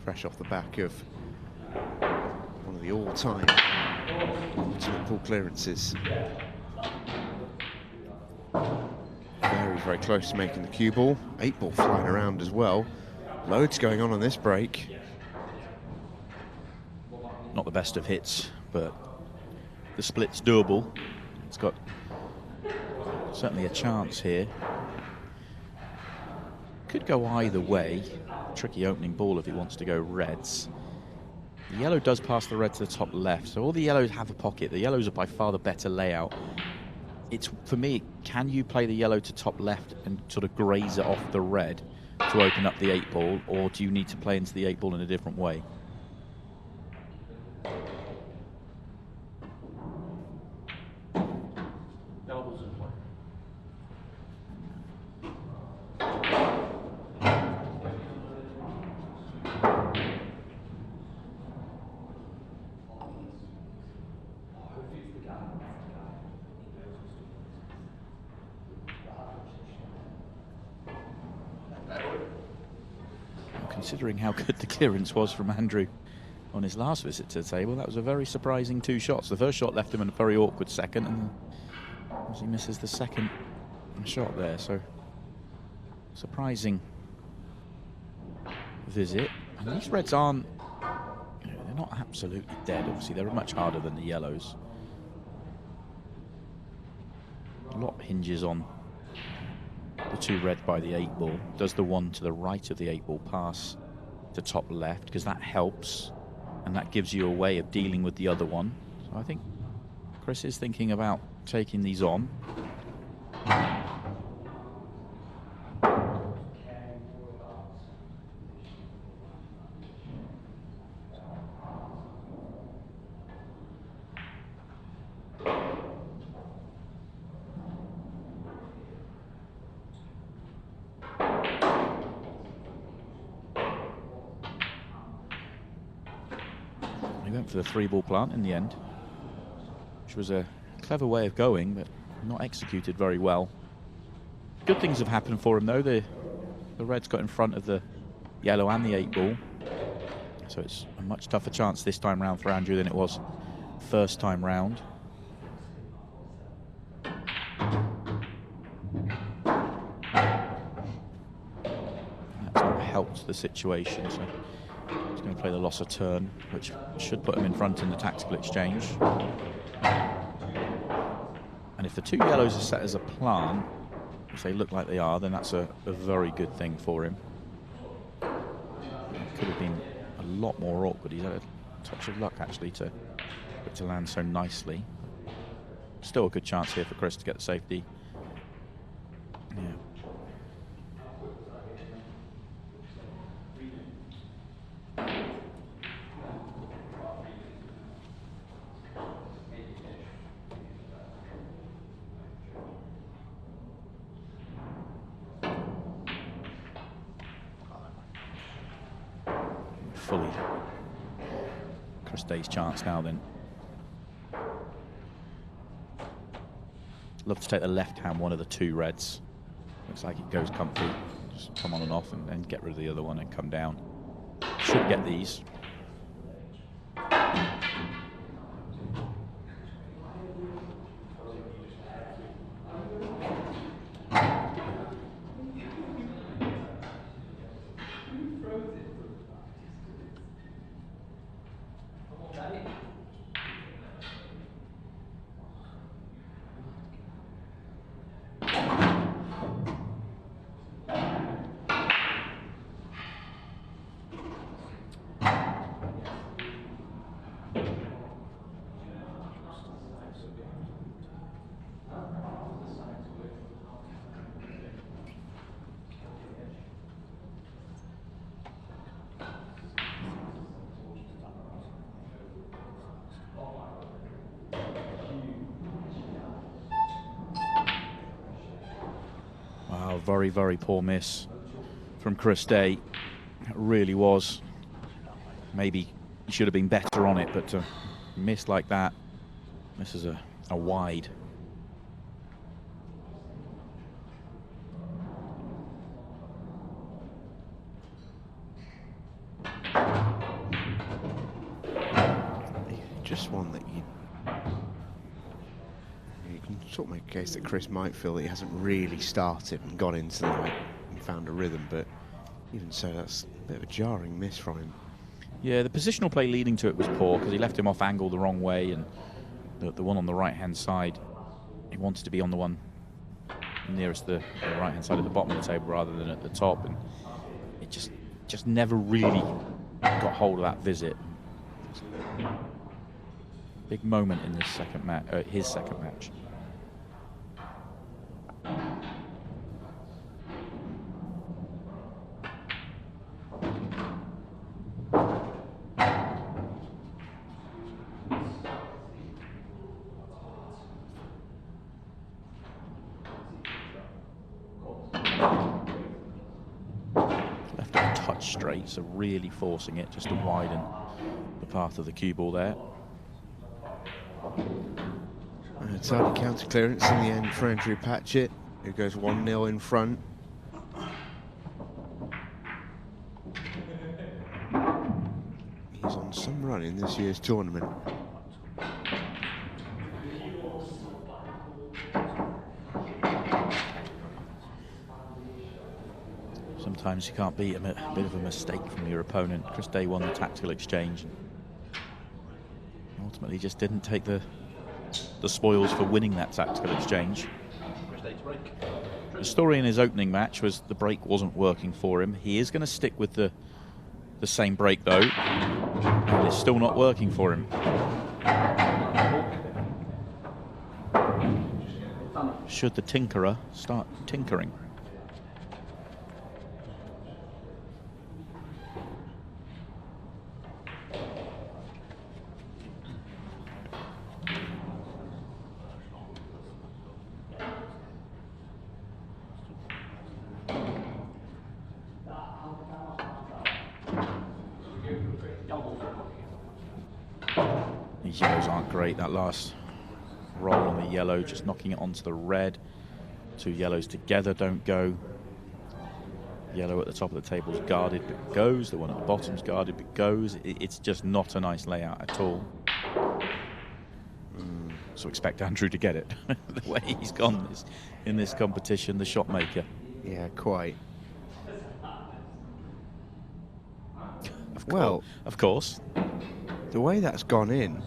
fresh off the back of one of the all-time ultimate ball clearances. Very, very close to making the cue ball. 8-ball flying around as well. Loads going on this break. Not the best of hits, but the split's doable. It's got certainly a chance here. Could go either way. Tricky opening ball if he wants to go reds. The yellow does pass the red to the top left, so all the yellows have a pocket. The yellows are by far the better layout. It's, for me, can you play the yellow to top left and sort of graze it off the red to open up the 8-ball, or do you need to play into the 8-ball in a different way? Considering how good the clearance was from Andrew on his last visit to the table, that was a very surprising 2 shots. The first shot left him in a very awkward second, and he misses the second shot there. So surprising visit. And these reds aren't, you know, they're not absolutely dead. Obviously, they're much harder than the yellows. A lot hinges on the 2 red by the 8-ball. Does the one to the right of the 8-ball pass to top left? Because that helps, and that gives you a way of dealing with the other one. So I think Chris is thinking about taking these on. He went for the 3-ball plant in the end, which was a clever way of going, but not executed very well. Good things have happened for him, though. The red's got in front of the yellow and the 8-ball, so it's a much tougher chance this time round for Andrew than it was first time round. That's not helped the situation, so he's going to play the loss of turn, which should put him in front in the tactical exchange. And if the 2 yellows are set as a plant, if they look like they are, then that's a very good thing for him. It could have been a lot more awkward. He's had a touch of luck, actually, to land so nicely. Still a good chance here for Chris to get the safety. Yeah. Fully Castaldi's chance now then. Love to take the left hand one of the 2 reds. Looks like it goes comfy. Just come on and off and then get rid of the other one and come down. Should get these. Very, very poor miss from Castaldi. It really was. Maybe he should have been better on it, but to miss like that, this is a wide. just one that you can sort of make a case that Chris might feel that he hasn't really started and got into the night and found a rhythm, but even so, that's a bit of a jarring miss from him. Yeah, the positional play leading to it was poor because he left him off angle the wrong way, and the one on the right-hand side, he wanted to be on the one nearest the right-hand side at the bottom of the table rather than at the top, and it just never really got hold of that visit. Big moment in this second match, his second match. Left it a touch straight, so really forcing it just to widen the path of the cue ball there. Tidy counter clearance in the end for Andrew Patchett, who goes 1-0 in front. He's on some run in this year's tournament. Sometimes you can't beat a bit of a mistake from your opponent. Chris Day won the tactical exchange. Ultimately just didn't take the spoils for winning that tactical exchange. The story in his opening match was the break wasn't working for him. He is going to stick with the same break though, and it's still not working for him. Should the tinkerer start tinkering? These yellows aren't great. That last roll on the yellow, just knocking it onto the red. Two yellows together don't go. Yellow at the top of the table is guarded but goes. The one at the bottom is guarded but goes. It's just not a nice layout at all. So expect Andrew to get it. The way he's gone in this competition, the shot maker. Yeah, quite. Of course. The way that's gone in,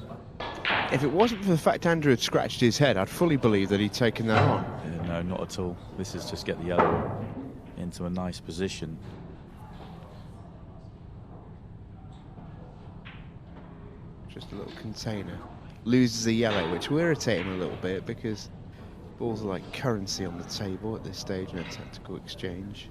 if it wasn't for the fact Andrew had scratched his head, I'd fully believe that he'd taken that on. No, not at all. This is just get the yellow into a nice position. Just a little container. Loses the yellow, which will irritate him a little bit because balls are like currency on the table at this stage in a tactical exchange.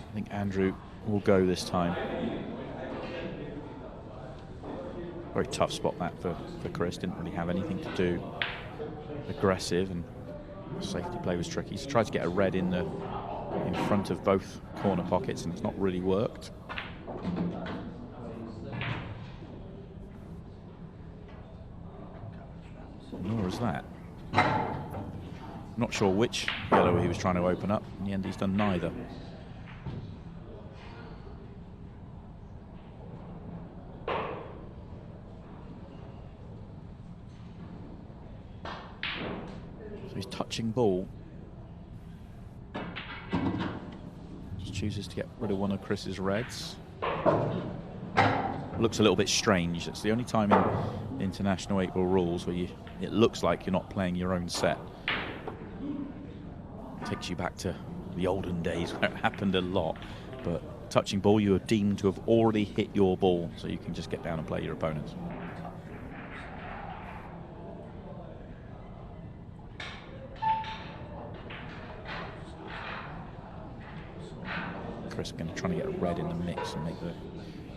I think Andrew will go this time. Very tough spot that for Chris. Didn't really have anything to do. Aggressive, and safety play was tricky. So tried to get a red in front of both corner pockets, and it's not really worked. Nor is that. Not sure which yellow he was trying to open up. In the end, he's done neither. So he's touching ball. Just chooses to get rid of one of Chris's reds. Looks a little bit strange. It's the only time in international 8-ball rules where it looks like you're not playing your own set. Takes you back to the olden days where it happened a lot, but touching ball, you are deemed to have already hit your ball, so you can just get down and play your opponents. Chris going to try to get a red in the mix and make the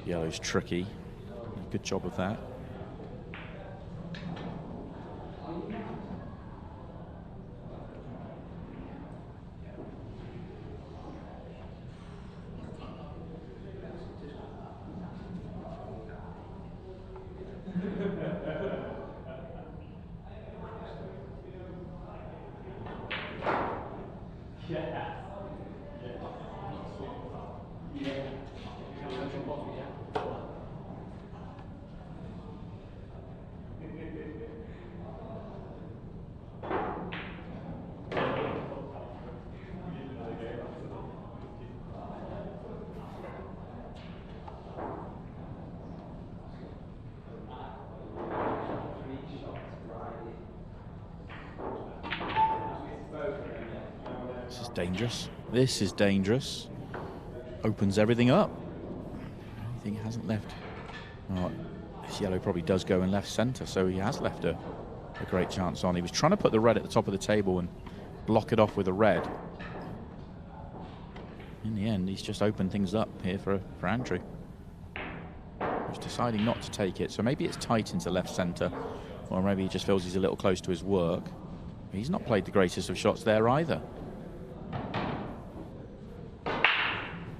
yellows tricky. Good job of that. This is dangerous. This is dangerous. Opens everything up. Anything hasn't left. Oh, this yellow probably does go in left centre, so he has left a great chance on. He was trying to put the red at the top of the table and block it off with a red. In the end, he's just opened things up here for Andrew. He's deciding not to take it, so maybe it's tight into left centre, or maybe he just feels he's a little close to his work. He's not played the greatest of shots there either.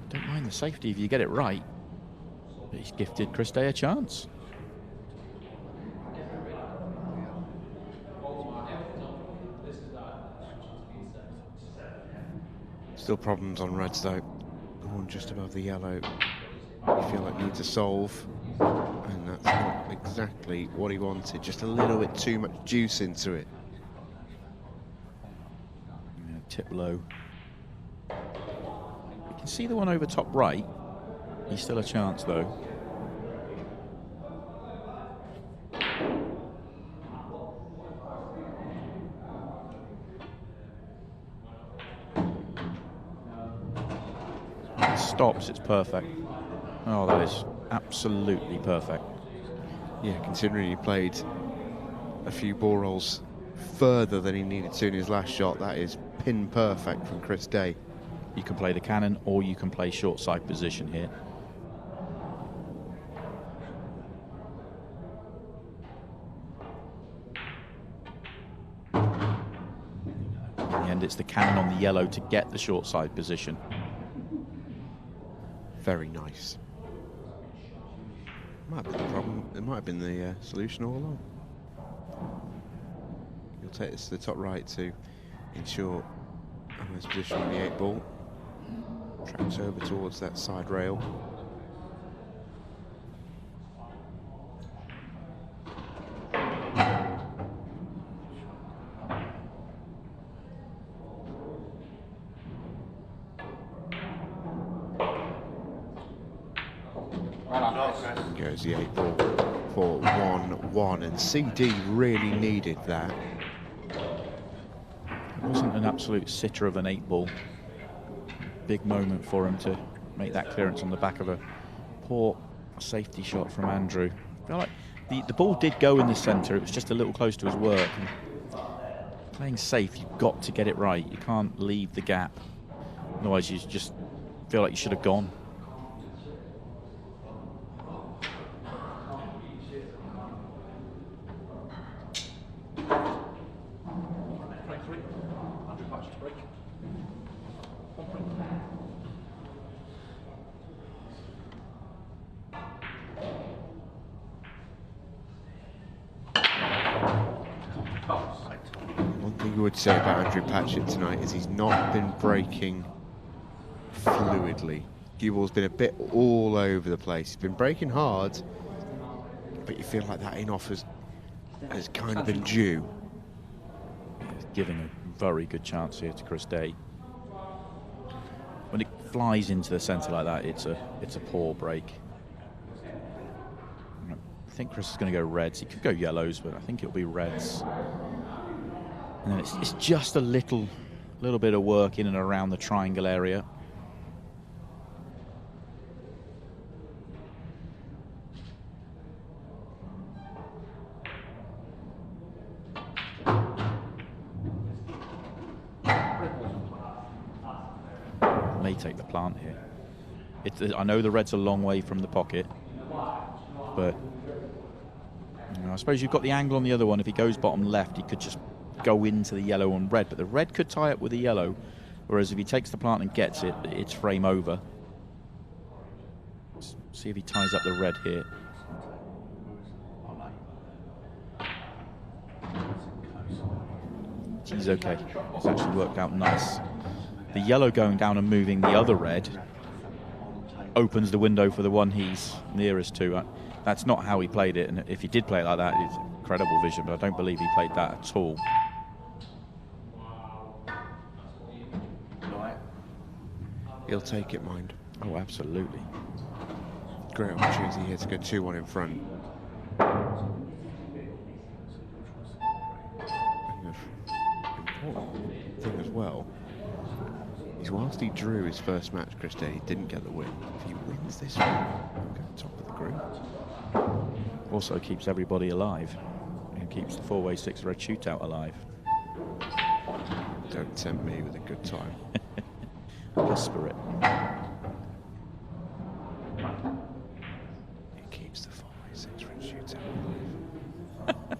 Don't mind the safety if you get it right. But he's gifted 𝗧𝗲𝗃 a chance. Still problems on reds though. The one just above the yellow, you feel like needs a solve, and that's not exactly what he wanted. Just a little bit too much juice into it. Yeah, tip low. You can see the one over top right. He's still a chance though. It stops, it's perfect. Oh, that is absolutely perfect. Yeah, considering he played a few ball rolls further than he needed to in his last shot, that is pin perfect from 𝗧𝗃𝗃. You can play the cannon or you can play short side position here. In the end, it's the cannon on the yellow to get the short side position. Very nice. Might have been the problem. It might have been the solution all along. You'll take this to the top right to ensure a nice position on the 8-ball. Tracks over towards that side rail. Goes the 8-ball for 1-1, and CD really needed that. It wasn't an absolute sitter of an 8-ball. Big moment for him to make that clearance on the back of a poor safety shot from Andrew. I feel like the ball did go in the centre, it was just a little close to his work. And playing safe, you've got to get it right. You can't leave the gap. Otherwise, you just feel like you should have gone. Would say about Andrew Patchett tonight is he's not been breaking fluidly. Cue ball's been a bit all over the place. He's been breaking hard, but you feel like that in-off has kind of been due. He's giving a very good chance here to 𝗧𝗃𝗃. When it flies into the centre like that, it's a poor break. I think Chris is going to go reds. He could go yellows, but I think it'll be reds. And then it's just a little bit of work in and around the triangle area. May take the plant here. I know the red's a long way from the pocket, but you know, I suppose you've got the angle on the other one. If he goes bottom left, he could just go into the yellow and red, but the red could tie up with the yellow, whereas if he takes the plant and gets it, it's frame over. Let's see if he ties up the red here. He's okay. It's actually worked out nice. the yellow going down and moving the other red opens the window for the one he's nearest to. That's not how he played it, and if he did play it like that, it's incredible vision, but I don't believe he played that at all. He'll take it, mind. Oh, absolutely. Great opportunity here to go 2-1 in front. And the important thing as well is whilst he drew his first match, Christe, he didn't get the win. If he wins this one, he'll go top of the group. Also keeps everybody alive and keeps the four-way six-red shootout alive. Don't tempt me with a good time. Whisper it. It keeps the four-way six-red shootout alive.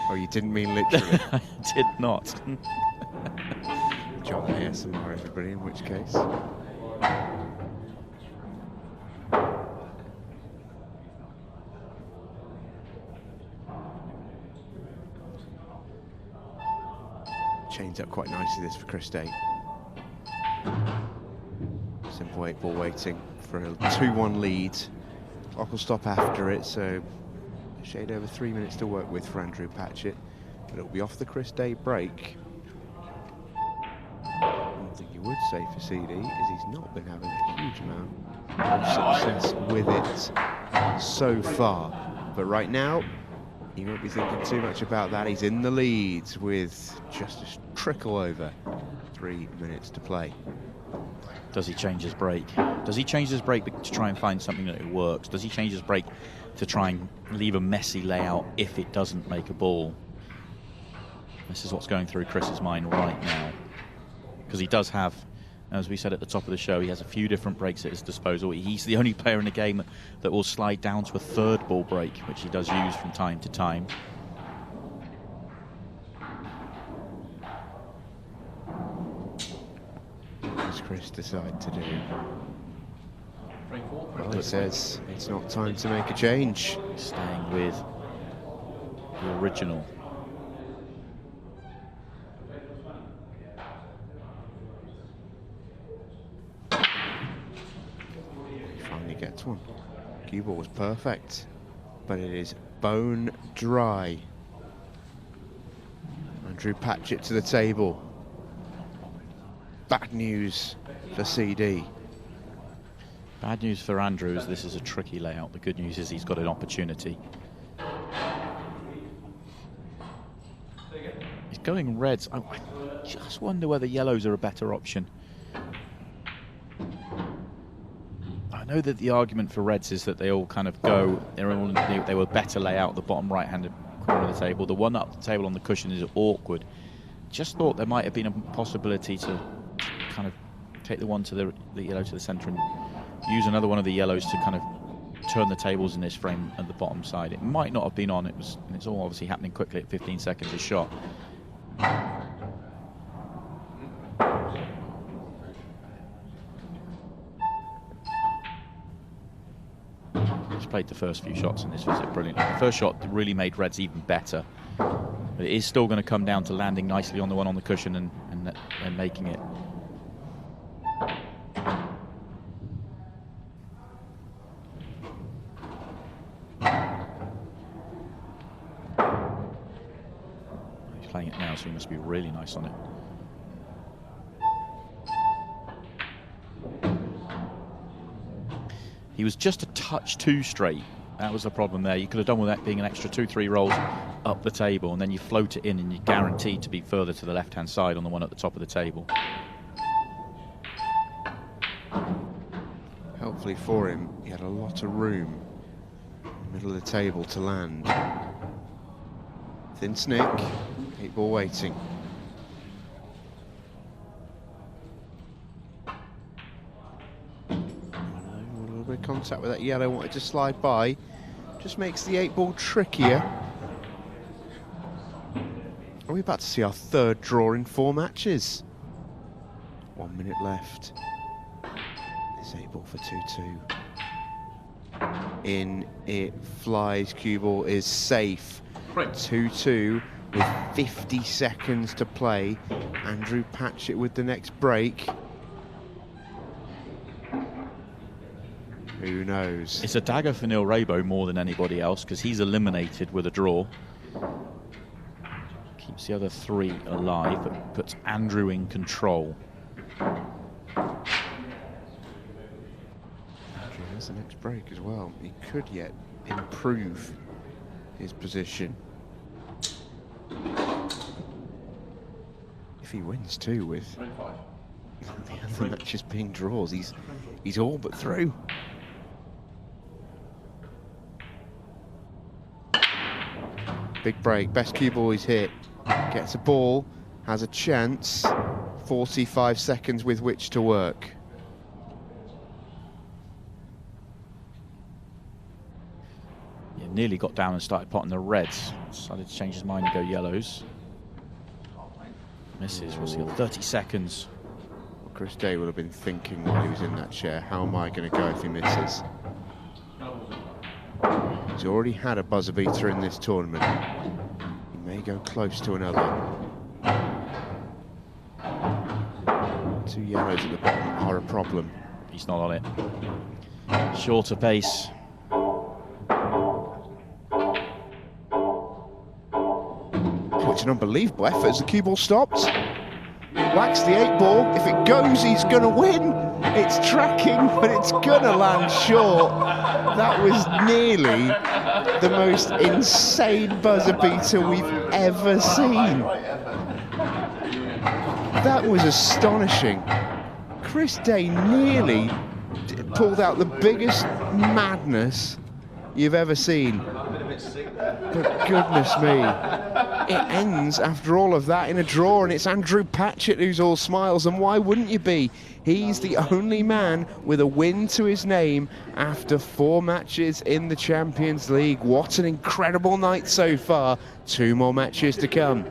Oh, you didn't mean literally? I did not. John ASMR, everybody, in which case. Chains up quite nicely this for Christe. Simple 8 ball waiting for a 2-1 lead. Clock will stop after it, so a shade over 3 minutes to work with for Andrew Patchett. But it'll be off the Christe break. One thing you would say for CD is he's not been having a huge amount of success with it so far. But right now, he won't be thinking too much about that. He's in the lead with just a trickle over 3 minutes to play. Does he change his break? Does he change his break to try and find something that works? Does he change his break to try and leave a messy layout if it doesn't make a ball? This is what's going through Chris's mind right now. Because he does have, as we said at the top of the show, he has a few different breaks at his disposal. He's the only player in the game that will slide down to a third ball break, which he does use from time to time. What does Chris decide to do? Well, he says it's not time to make a change. Staying with the original. Gets one. Cue ball was perfect, but it is bone dry. Andrew Patchett to the table. Bad news for CD. Bad news for Andrew is this is a tricky layout. The good news is he's got an opportunity. He's going reds. I just wonder whether yellows are a better option. I know that the argument for reds is that they all kind of go, they were better layout, the bottom right-hand corner of the table. The one up the table on the cushion is awkward. Just thought there might have been a possibility to kind of take the one to the yellow to the centre and use another one of the yellows to kind of turn the tables in this frame at the bottom side. It might not have been on, it's all obviously happening quickly at 15 seconds a shot. Played the first few shots in this visit brilliantly. The first shot really made reds even better, but it is still going to come down to landing nicely on the one on the cushion and making it. He's playing it now, so he must be really nice on it. He was just a touch too straight. That was the problem there. You could have done with that being an extra 2-3 rolls up the table, and then you float it in and you're guaranteed to be further to the left-hand side on the one at the top of the table. Helpfully for him, he had a lot of room in the middle of the table to land. Thin snick, 8 ball waiting. Contact with that yellow, wanted to slide by, just makes the 8 ball trickier. Are we about to see our third draw in 4 matches? 1 minute left. This 8 ball for 2-2. In it flies, cue ball is safe. 2-2 with 50 seconds to play. Andrew Patchett with the next break. Who knows? It's a dagger for 𝗨𝗪𝗏𝗍 more than anybody else because he's eliminated with a draw. Keeps the other three alive, but puts Andrew in control. Andrew has the next break as well. He could yet improve his position. If he wins too, with the other matches being draws, he's all but through. Big break, best cue ball he's hit. Gets a ball, has a chance. 45 seconds with which to work. Yeah, nearly got down and started potting the reds. Decided to change his mind and go yellows. Misses. What's he got? 30 seconds. Well, Chris Day will have been thinking while he was in that chair, how am I going to go if he misses? He's already had a buzzer beater in this tournament. He may go close to another. Two yellows at the bottom are a problem. He's not on it. Shorter pace. Oh, it's an unbelievable effort as the cue ball stopped. Whacks the 8 ball. If it goes, he's going to win. It's tracking, but it's going to land short. That was nearly the most insane buzzer beater we've ever seen. That was astonishing. Chris Day nearly pulled out the biggest madness you've ever seen. But goodness me, it ends after all of that in a draw, and it's Andrew Patchett who's all smiles, and why wouldn't you be? He's the only man with a win to his name after 4 matches in the Champions League. What an incredible night so far. 2 more matches to come.